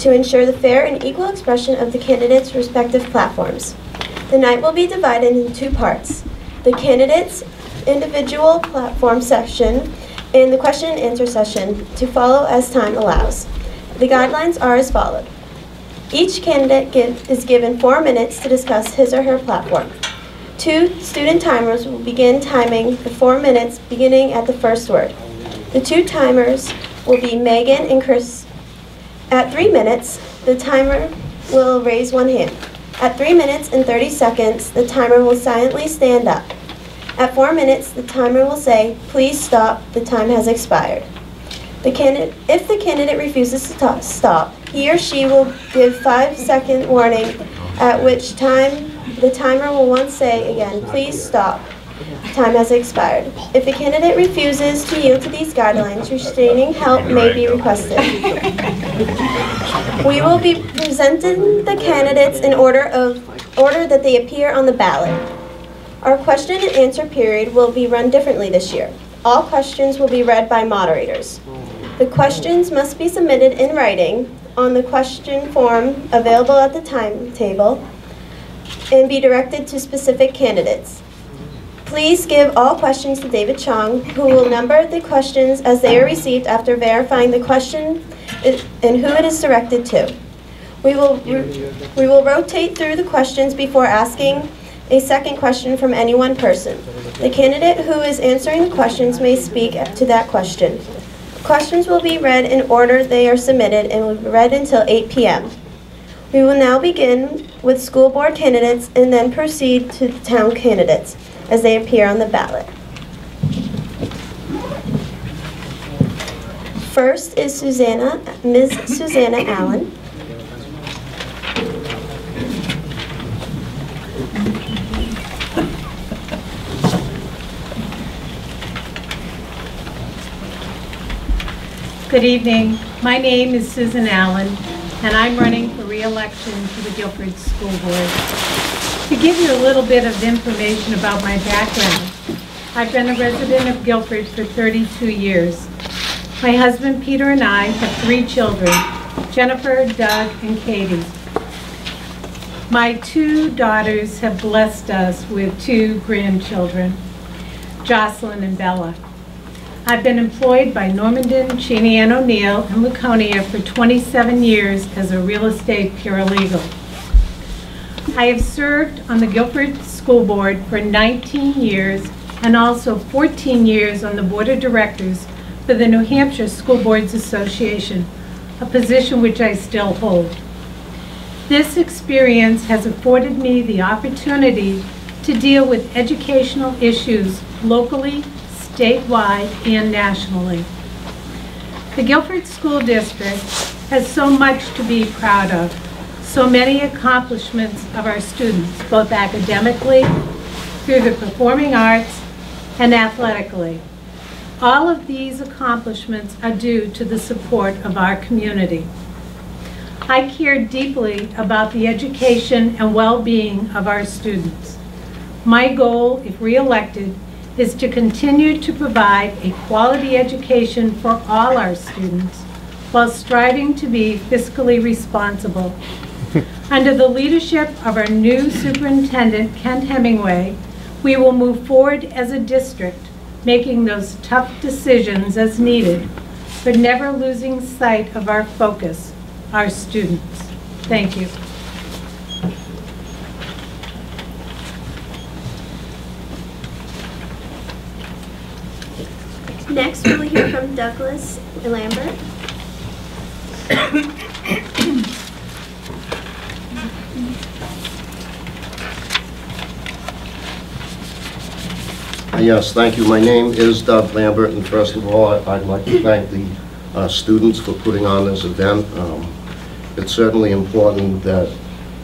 to ensure the fair and equal expression of the candidates' respective platforms. The night will be divided into 2 parts: the candidates' individual platform section and the question and answer session, to follow as time allows. The guidelines are as follows. Each candidate is given 4 minutes to discuss his or her platform. 2 student timers will begin timing the 4 minutes beginning at the first word. The 2 timers will be Megan and Chris. At 3 minutes, the timer will raise 1 hand. At 3 minutes and 30 seconds, the timer will silently stand up. At 4 minutes, the timer will say, "Please stop, the time has expired." If the candidate refuses to stop, he or she will give 5-second warning, at which time the timer will once say again, "Please stop, time has expired." If the candidate refuses to yield to these guidelines, restraining help may be requested. We will be presenting the candidates in order that they appear on the ballot. Our question and answer period will be run differently this year. All questions will be read by moderators. The questions must be submitted in writing on the question form available at the timetable and be directed to specific candidates. Please give all questions to David Chong, who will number the questions as they are received after verifying the question and who it is directed to. We will rotate through the questions before asking a second question from any one person. The candidate who is answering the questions may speak to that question. Questions will be read in order they are submitted and will be read until 8 p.m. We will now begin with school board candidates and then proceed to the town candidates as they appear on the ballot. First is Ms. Susanna Allen. Good evening. My name is Susan Allen, and I'm running for re-election to the Guilford School Board. To give you a little bit of information about my background, I've been a resident of Guilford for 32 years. My husband Peter and I have 3 children, Jennifer, Doug, and Katie. My 2 daughters have blessed us with 2 grandchildren, Jocelyn and Bella. I've been employed by Normandin, Cheney & O'Neill, and Laconia for 27 years as a real estate paralegal. I have served on the Guilford School Board for 19 years and also 14 years on the Board of Directors for the New Hampshire School Boards Association, a position which I still hold. This experience has afforded me the opportunity to deal with educational issues locally, statewide, and nationally. The Guilford School District has so much to be proud of, so many accomplishments of our students, both academically, through the performing arts, and athletically. All of these accomplishments are due to the support of our community. I care deeply about the education and well-being of our students. My goal, if re-elected, is to continue to provide a quality education for all our students while striving to be fiscally responsible. Under the leadership of our new superintendent, Kent Hemingway, we will move forward as a district, making those tough decisions as needed, but never losing sight of our focus, our students. Thank you. Next, we'll hear from Douglas Lambert. Yes, thank you. My name is Doug Lambert, and first of all, I'd like to thank the students for putting on this event. It's certainly important that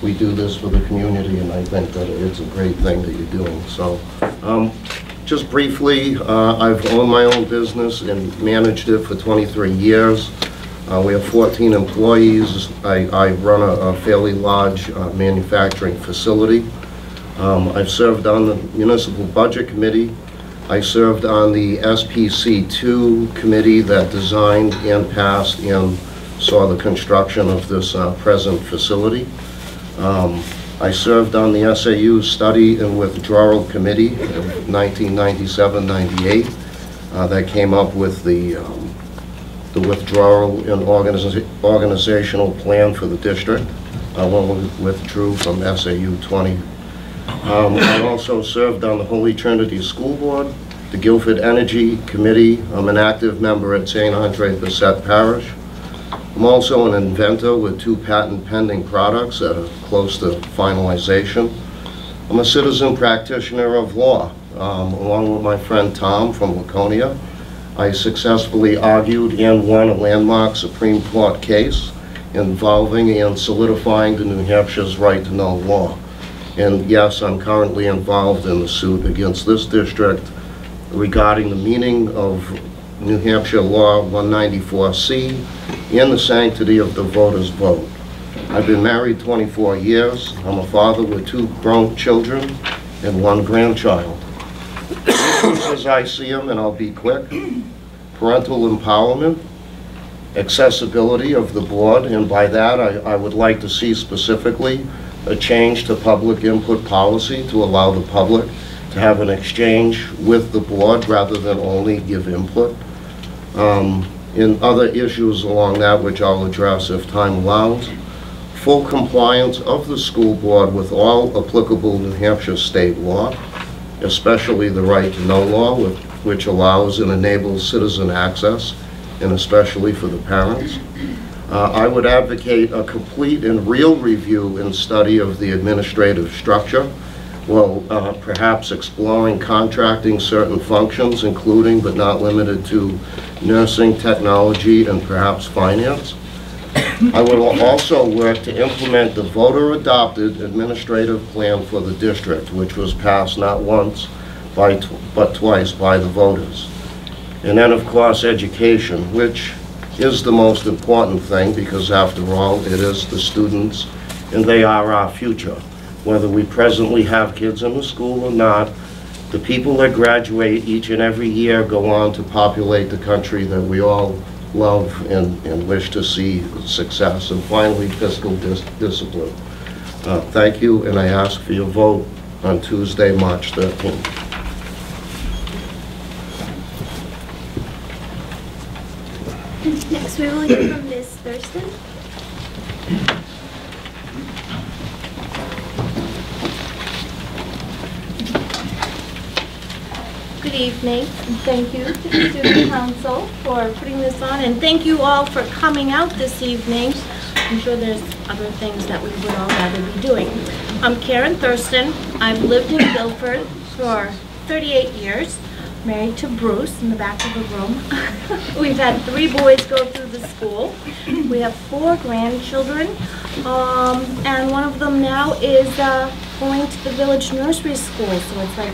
we do this for the community, and I think that it's a great thing that you're doing. So, just briefly, I've owned my own business and managed it for 23 years. We have 14 employees. I run a fairly large manufacturing facility. I've served on the Municipal Budget Committee. I served on the SPC2 committee that designed and passed and saw the construction of this present facility. I served on the SAU Study and Withdrawal Committee of 1997-98 that came up with the withdrawal and organizational plan for the district when we withdrew from SAU 20. I also served on the Holy Trinity School Board, the Guilford Energy Committee. I'm an active member at St. Andre Bissett Parish. I'm also an inventor with 2 patent pending products that are close to finalization. I'm a citizen practitioner of law. Along with my friend Tom from Laconia, I successfully argued and won a landmark Supreme Court case involving and solidifying the New Hampshire's right to know law. And yes, I'm currently involved in the suit against this district regarding the meaning of New Hampshire Law 194C and the sanctity of the voter's vote. I've been married 24 years. I'm a father with 2 grown children and 1 grandchild. As I see them, and I'll be quick, parental empowerment, accessibility of the board, and by that I would like to see specifically a change to public input policy to allow the public to have an exchange with the board rather than only give input. In other issues along that, which I'll address if time allows, full compliance of the school board with all applicable New Hampshire state law, especially the right to know law, which allows and enables citizen access, and especially for the parents. I would advocate a complete and real review and study of the administrative structure, well, perhaps exploring contracting certain functions, including but not limited to nursing, technology, and perhaps finance. I will also work to implement the voter-adopted administrative plan for the district, which was passed not once but twice by the voters. And then, of course, education, which is the most important thing because, after all, it is the students and they are our future. Whether we presently have kids in the school or not, the people that graduate each and every year go on to populate the country that we all love and wish to see success. And finally, fiscal discipline. Thank you, and I ask for your vote on Tuesday, March 13th. Next, we will hear from Ms. Thurston. Good evening, and thank you to the Student Council for putting this on, and thank you all for coming out this evening. I'm sure there's other things that we would all rather be doing. I'm Karen Thurston. I've lived in Guilford for 38 years, married to Bruce in the back of the room. We've had 3 boys go through the school. We have 4 grandchildren, and one of them now is going to the village nursery school, so it's like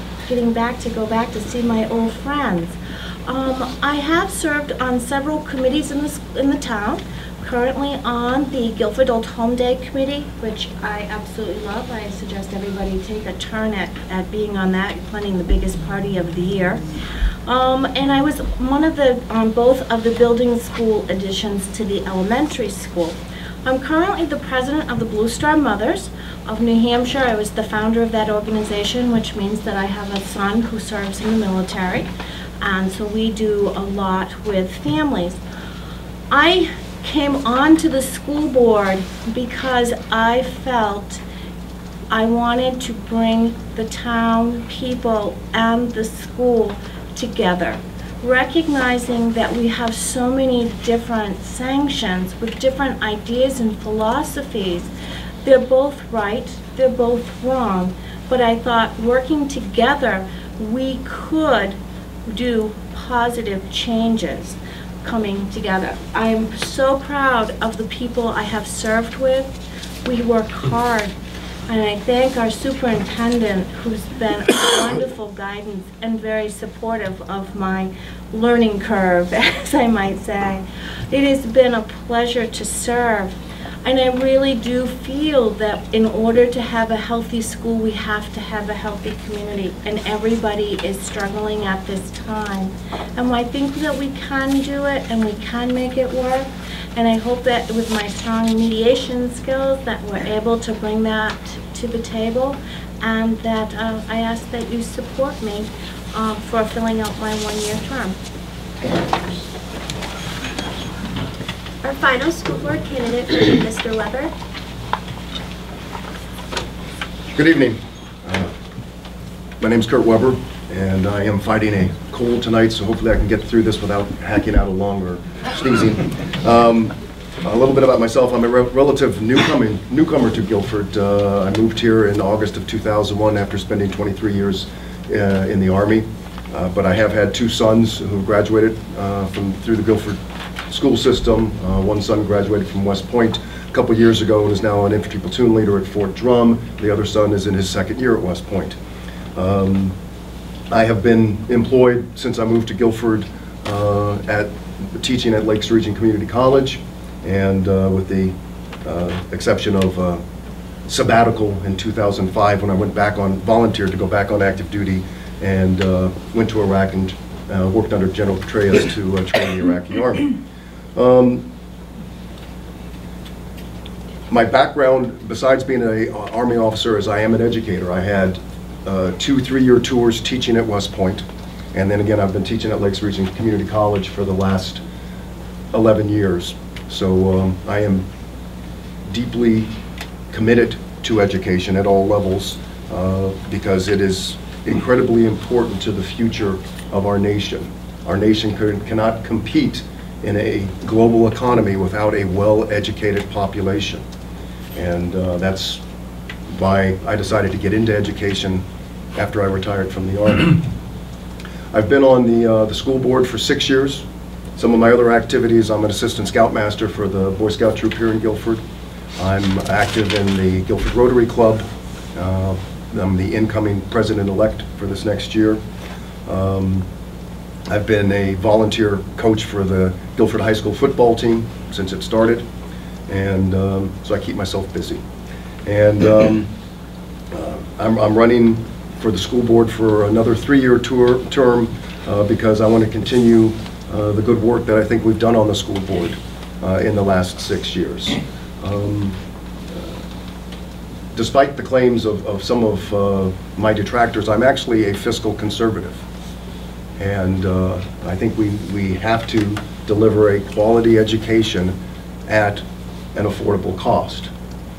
go back to see my old friends. I have served on several committees in the town. Currently on the Guilford Old Home Day Committee, which I absolutely love. I suggest everybody take a turn at being on that, planning the biggest party of the year. And I was one of on both of the building school additions to the elementary school. I'm currently the president of the Blue Star Mothers of New Hampshire. I was the founder of that organization, which means that I have a son who serves in the military. And so we do a lot with families. I came onto the school board because I felt I wanted to bring the town people and the school together, recognizing that we have so many different sanctions with different ideas and philosophies. They're both right, they're both wrong, but I thought working together we could do positive changes coming together. I'm so proud of the people I have served with. We work hard, and I thank our superintendent, who's been a wonderful guidance and very supportive of my learning curve, as I might say. It has been a pleasure to serve. And I really do feel that in order to have a healthy school, we have to have a healthy community. And everybody is struggling at this time. And I think that we can do it and we can make it work. And I hope that with my strong mediation skills that we're able to bring that to the table, and that I ask that you support me for filling out my one-year term. Our final school board candidate will be Mr. Weber. Good evening. My name is Kurt Weber, and I am fighting a cold tonight, so hopefully I can get through this without hacking out a lung or sneezing. A little bit about myself. I'm a relative newcomer to Guilford. I moved here in August of 2001 after spending 23 years in the Army. But I have had two sons who graduated through the Guilford school system. One son graduated from West Point a couple years ago and is now an infantry platoon leader at Fort Drum. The other son is in his second year at West Point. I have been employed since I moved to Guilford teaching at Lakes Region Community College, and with the exception of sabbatical in 2005 when I volunteered to go back on active duty and went to Iraq and worked under General Petraeus to train the Iraqi Army. My background, besides being an Army officer, is I am an educator. I had 2 3-year tours teaching at West Point, and then again I've been teaching at Lakes Region Community College for the last 11 years. So I am deeply committed to education at all levels because it is incredibly important to the future of our nation. Our nation cannot compete in a global economy without a well-educated population. And that's why I decided to get into education after I retired from the Army. I've been on the school board for 6 years. Some of my other activities, I'm an assistant scoutmaster for the Boy Scout troop here in Guilford. I'm active in the Guilford Rotary Club. I'm the incoming president-elect for this next year. I've been a volunteer coach for the Guilford High School football team since it started, and so I keep myself busy. And I'm running for the school board for another 3-year term because I want to continue the good work that I think we've done on the school board in the last 6 years. Despite the claims of some of my detractors, I'm actually a fiscal conservative. And I think we have to deliver a quality education at an affordable cost.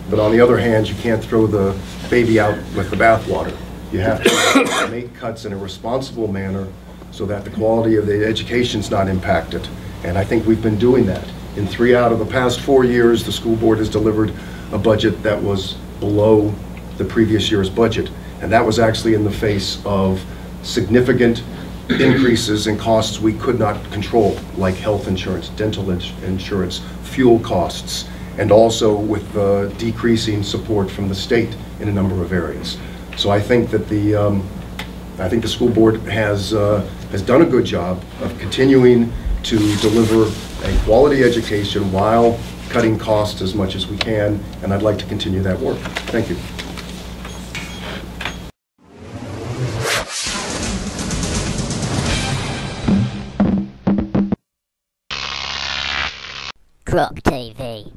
But on the other hand, you can't throw the baby out with the bathwater. You have to make cuts in a responsible manner so that the quality of the education is not impacted. And I think we've been doing that. In 3 out of the past 4 years, the school board has delivered a budget that was below the previous year's budget. And that was actually in the face of significant increases in costs we could not control, like health insurance, dental insurance, fuel costs, and also with decreasing support from the state in a number of areas. So I think that the school board has done a good job of continuing to deliver a quality education while cutting costs as much as we can, and I'd like to continue that work. Thank you. Croc TV.